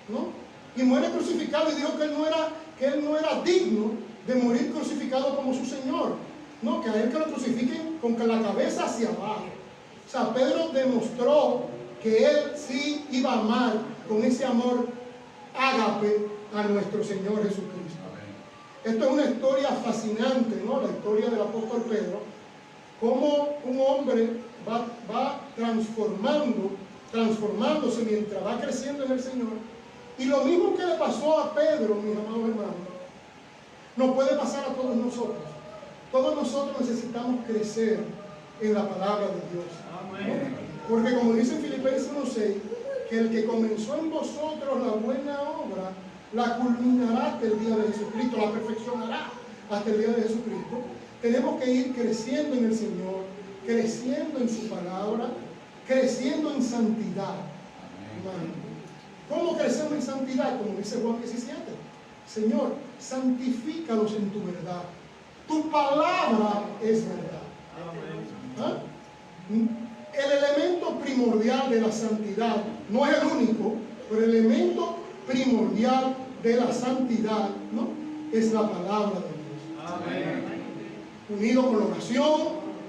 [SPEAKER 3] ¿no? y muere crucificado, y dijo que él no era digno de morir crucificado como su Señor. No, que a él que lo crucifiquen con la cabeza hacia abajo. O sea, Pedro demostró que él sí iba a amar con ese amor ágape a nuestro Señor Jesucristo. Esto es una historia fascinante, ¿no? La historia del apóstol Pedro, cómo un hombre va transformándose mientras va creciendo en el Señor. Y lo mismo que le pasó a Pedro, mis amados hermanos, nos puede pasar a todos nosotros. Todos nosotros necesitamos crecer en la palabra de Dios.
[SPEAKER 2] Amén.
[SPEAKER 3] Porque como dice Filipenses 1:6, que el que comenzó en vosotros la buena obra, la culminará hasta el día de Jesucristo, la perfeccionará hasta el día de Jesucristo. Tenemos que ir creciendo en el Señor, creciendo en su palabra, creciendo en santidad. ¿Cómo crecemos en santidad? Como dice Juan 17. Señor, santifícalos en tu verdad. Tu palabra es verdad. ¿Ah? El elemento primordial de la santidad, no es el único, pero el elemento primordial de la santidad, ¿no?, es la palabra de Dios.
[SPEAKER 2] Amén.
[SPEAKER 3] Unido con la oración,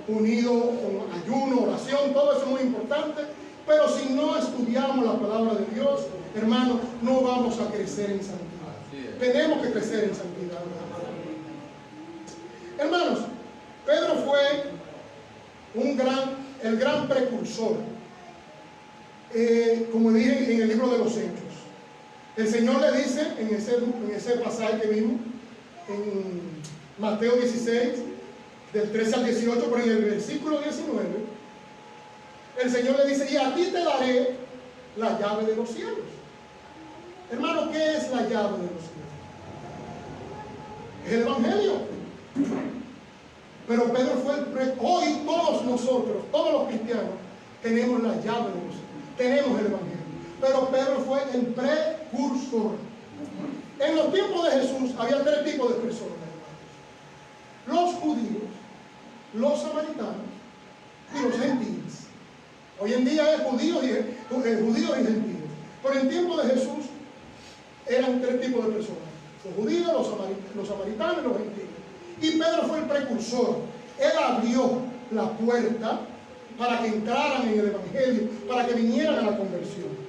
[SPEAKER 3] unido con ayuno, oración, todo eso es muy importante. Pero si no estudiamos la palabra de Dios, hermanos, no vamos a crecer en santidad. Tenemos que crecer en santidad. Hermanos, Pedro fue el gran precursor, como dije en el libro de los Hechos. El Señor le dice en ese pasaje que vimos, en Mateo 16, del 13 al 18, pero en el versículo 19, el Señor le dice: y a ti te daré la llave de los cielos. Hermano, ¿qué es la llave de los cielos? Es el Evangelio. Pero Pedro fue hoy todos nosotros, todos los cristianos, tenemos la llave de los cielos, tenemos el Evangelio. Pero Pedro fue el precursor. En los tiempos de Jesús había tres tipos de personas, hermanos: los judíos, los samaritanos y los gentiles. Hoy en día es judíos y gentiles. Pero en tiempo de Jesús eran tres tipos de personas: los judíos, los samaritanos y los gentiles. Y Pedro fue el precursor. Él abrió la puerta para que entraran en el Evangelio, para que vinieran a la conversión.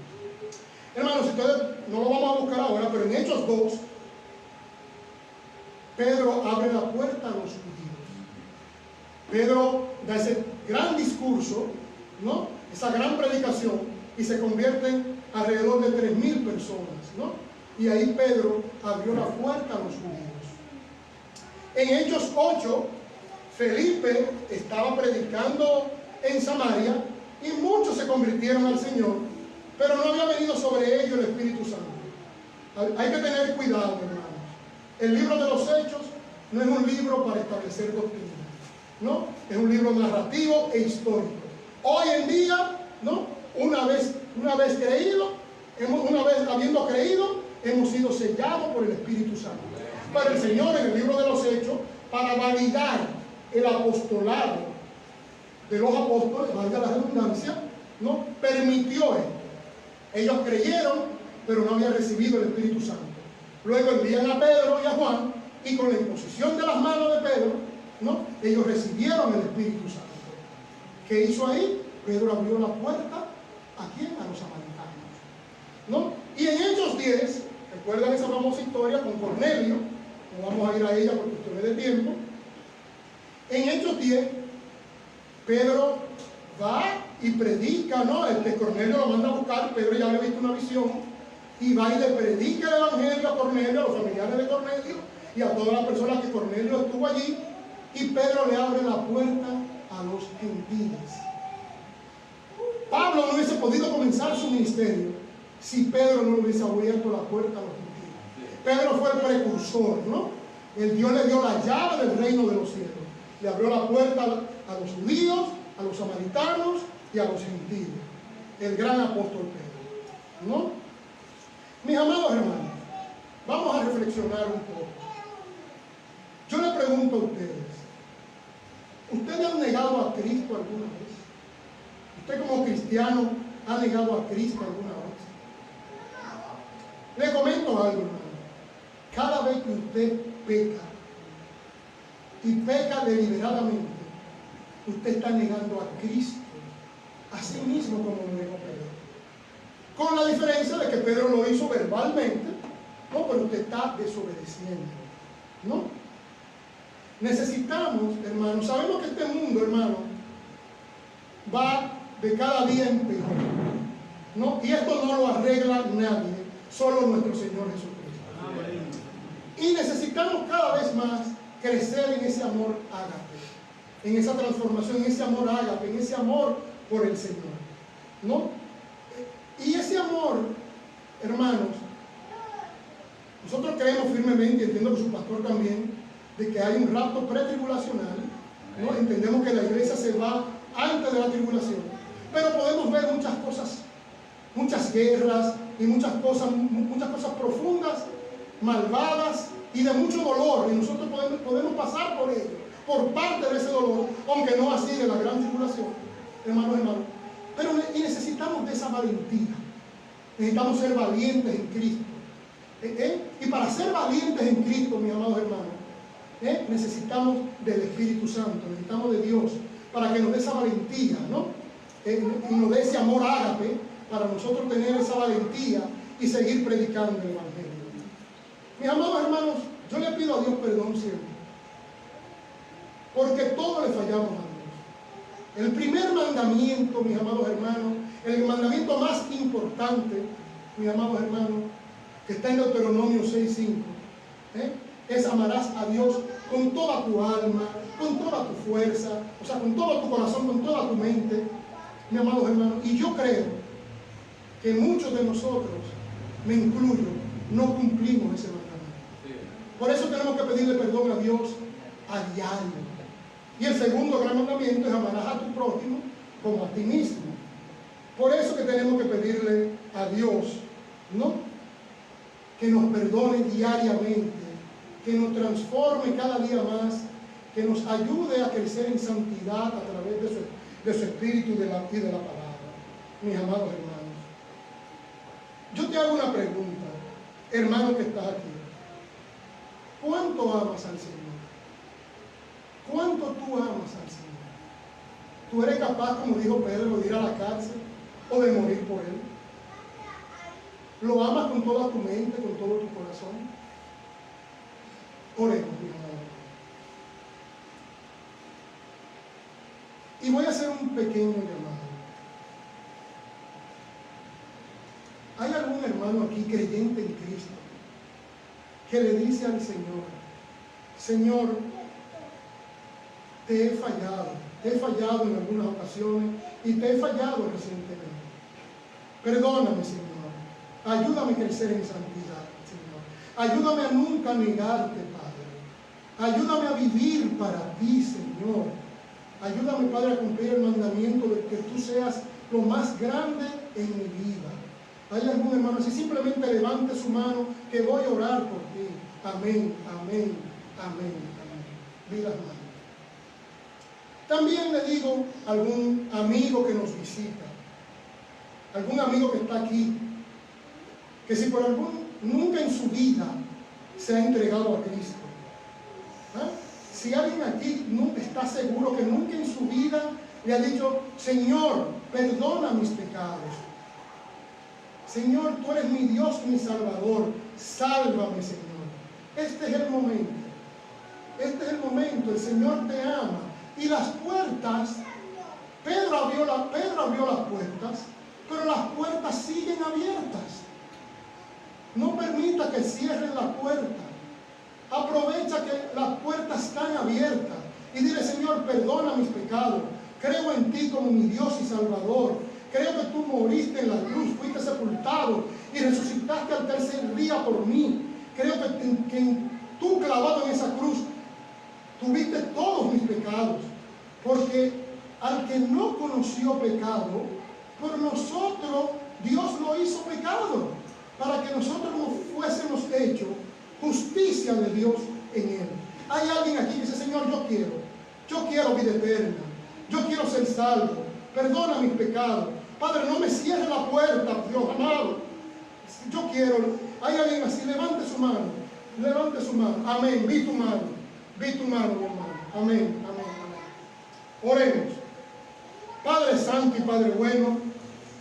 [SPEAKER 3] Hermanos, ustedes no lo vamos a buscar ahora, pero en Hechos 2, Pedro abre la puerta a los judíos. Pedro da ese gran discurso, ¿no?, esa gran predicación, y se convierten alrededor de 3,000 personas, ¿no? Y ahí Pedro abrió la puerta a los judíos. En Hechos 8, Felipe estaba predicando en Samaria y muchos se convirtieron al Señor, pero no había venido sobre ellos el Espíritu Santo. Hay que tener cuidado, hermanos. El libro de los Hechos no es un libro para establecer doctrina, ¿no? Es un libro narrativo e histórico. Hoy en día, ¿no?, una vez habiendo creído, hemos sido sellados por el Espíritu Santo. Pero el Señor, en el libro de los Hechos, para validar el apostolado de los apóstoles, valga la redundancia, ¿no?, permitió esto. Ellos creyeron, pero no habían recibido el Espíritu Santo. Luego envían a Pedro y a Juan, y con la imposición de las manos de Pedro, ¿no?, ellos recibieron el Espíritu Santo. ¿Qué hizo ahí? Pedro abrió la puerta, ¿a quién? A los samaritanos, ¿no? Y en Hechos 10, recuerdan esa famosa historia con Cornelio, no vamos a ir a ella por cuestiones de tiempo. En Hechos 10, Pedro va y predica, ¿no? Cornelio lo manda a buscar, Pedro ya había visto una visión, y va y le predica el Evangelio a Cornelio, a los familiares de Cornelio, y a todas las personas que Cornelio estuvo allí, y Pedro le abre la puerta a los gentiles. Pablo no hubiese podido comenzar su ministerio si Pedro no hubiese abierto la puerta a los gentiles. Pedro fue el precursor, ¿no? El Dios le dio la llave del reino de los cielos. Le abrió la puerta a los judíos, a los samaritanos y a los gentiles. El gran apóstol Pedro, ¿no? Mis amados hermanos, vamos a reflexionar un poco. Yo le pregunto a ustedes: ¿ustedes han negado a Cristo alguna vez? ¿Usted como cristiano ha negado a Cristo alguna vez? Le comento algo, hermano. Cada vez que usted peca, y peca deliberadamente, usted está negando a Cristo, a sí mismo, como lo negó Pedro. Con la diferencia de que Pedro lo hizo verbalmente, no, pero usted está desobedeciendo, ¿no? Necesitamos, hermanos, sabemos que este mundo, hermano, va de cada día en peor, ¿no? Y esto no lo arregla nadie, solo nuestro Señor Jesucristo. Amén. Y necesitamos cada vez más crecer en ese amor ágape, en esa transformación, en ese amor ágape, en ese amor por el Señor, ¿no? Y ese amor, hermanos, nosotros creemos firmemente, entiendo que su pastor también, de que hay un rapto pretribulacional, ¿no? Entendemos que la iglesia se va antes de la tribulación, pero podemos ver muchas cosas, muchas guerras y muchas cosas profundas, malvadas y de mucho dolor, y nosotros podemos pasar por ello, por parte de ese dolor, aunque no así de la gran tribulación, hermanos. Pero necesitamos de esa valentía, necesitamos ser valientes en Cristo. Y para ser valientes en Cristo, mis amados hermanos, necesitamos del Espíritu Santo, necesitamos de Dios, para que nos dé esa valentía, ¿no? Y nos dé ese amor ágape, para nosotros tener esa valentía y seguir predicando el Evangelio. Mis amados hermanos, yo le pido a Dios perdón siempre, porque todo le fallamos a Dios. El primer mandamiento, mis amados hermanos, el mandamiento más importante, mis amados hermanos, que está en Deuteronomio 6:5, es amarás a Dios con toda tu alma, con toda tu fuerza, o sea, con todo tu corazón, con toda tu mente, mis amados hermanos. Y yo creo que muchos de nosotros, me incluyo, no cumplimos ese mandamiento. Por eso tenemos que pedirle perdón a Dios a diario. Y el segundo gran mandamiento es amarás a tu prójimo como a ti mismo. Por eso que tenemos que pedirle a Dios, ¿no?, que nos perdone diariamente, que nos transforme cada día más, que nos ayude a crecer en santidad a través de su Espíritu y de la palabra. Mis amados hermanos, yo te hago una pregunta, hermano que estás aquí. ¿Cuánto amas al Señor? ¿Cuánto tú amas al Señor? ¿Tú eres capaz, como dijo Pedro, de ir a la cárcel o de morir por Él? ¿Lo amas con toda tu mente, con todo tu corazón? Oremos, mi hermano. Y voy a hacer un pequeño llamado. ¿Hay algún hermano aquí creyente en Cristo que le dice al Señor: Señor, te he fallado en algunas ocasiones y te he fallado recientemente? Perdóname, Señor. Ayúdame a crecer en santidad, Señor. Ayúdame a nunca negarte, Padre. Ayúdame a vivir para ti, Señor. Ayúdame, Padre, a cumplir el mandamiento de que tú seas lo más grande en mi vida. ¿Hay algún hermano así? Simplemente levante su mano, que voy a orar por ti. Amén, amén, amén, amén. Vi las manos. También le digo a algún amigo que nos visita, algún amigo que está aquí, que si por nunca en su vida se ha entregado a Cristo, si alguien aquí nunca está seguro que nunca en su vida le ha dicho: Señor, perdona mis pecados, Señor, tú eres mi Dios, mi Salvador, sálvame, Señor. Este es el momento, el Señor te ama. Y las puertas, Pedro abrió las puertas, pero las puertas siguen abiertas. No permita que cierren la puerta. Aprovecha que las puertas están abiertas y dile: Señor, perdona mis pecados. Creo en ti como mi Dios y Salvador. Creo que tú moriste en la cruz, fuiste sepultado y resucitaste al tercer día por mí. Creo que tú, clavado en esa cruz, tuviste todos mis pecados. Porque al que no conoció pecado, por nosotros Dios lo hizo pecado, para que nosotros nos fuésemos hechos justicia de Dios en Él. Hay alguien aquí que dice: Señor, yo quiero vida eterna, yo quiero ser salvo, perdona mis pecados. Padre, no me cierre la puerta, Dios amado. Yo quiero, hay alguien así, levante su mano, amén, vi tu mano, mi hermano, amén, amén, amén. Oremos. Padre Santo y Padre bueno,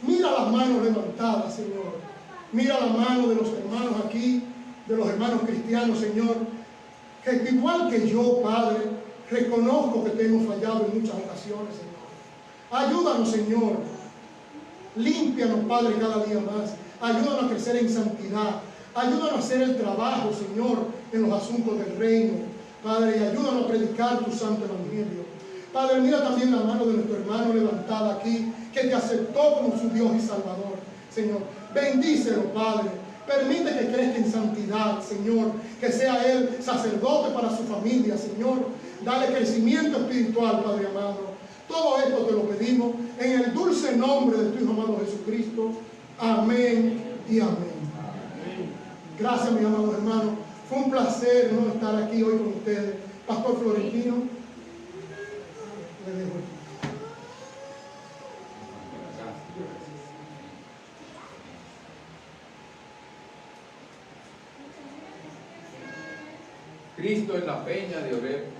[SPEAKER 3] mira las manos levantadas, Señor, mira la mano de los hermanos aquí, de los hermanos cristianos, Señor, que igual que yo, Padre, reconozco que te hemos fallado en muchas ocasiones, Señor. Ayúdanos, Señor, límpianos, Padre, cada día más. Ayúdanos a crecer en santidad. Ayúdanos a hacer el trabajo, Señor, en los asuntos del reino. Padre, y ayúdanos a predicar tu santo evangelio. Padre, mira también la mano de nuestro hermano levantada aquí, que te aceptó como su Dios y Salvador, Señor. Bendícelo, Padre. Permite que crezca en santidad, Señor. Que sea él sacerdote para su familia, Señor. Dale crecimiento espiritual, Padre amado. Todo esto te lo pedimos en el dulce nombre de tu Hijo amado Jesucristo. Amén y amén. Gracias, mis amados hermanos. Fue un placer, ¿no?, estar aquí hoy con ustedes. Pastor Florentino, le dejo.
[SPEAKER 1] Cristo es la peña de Oreb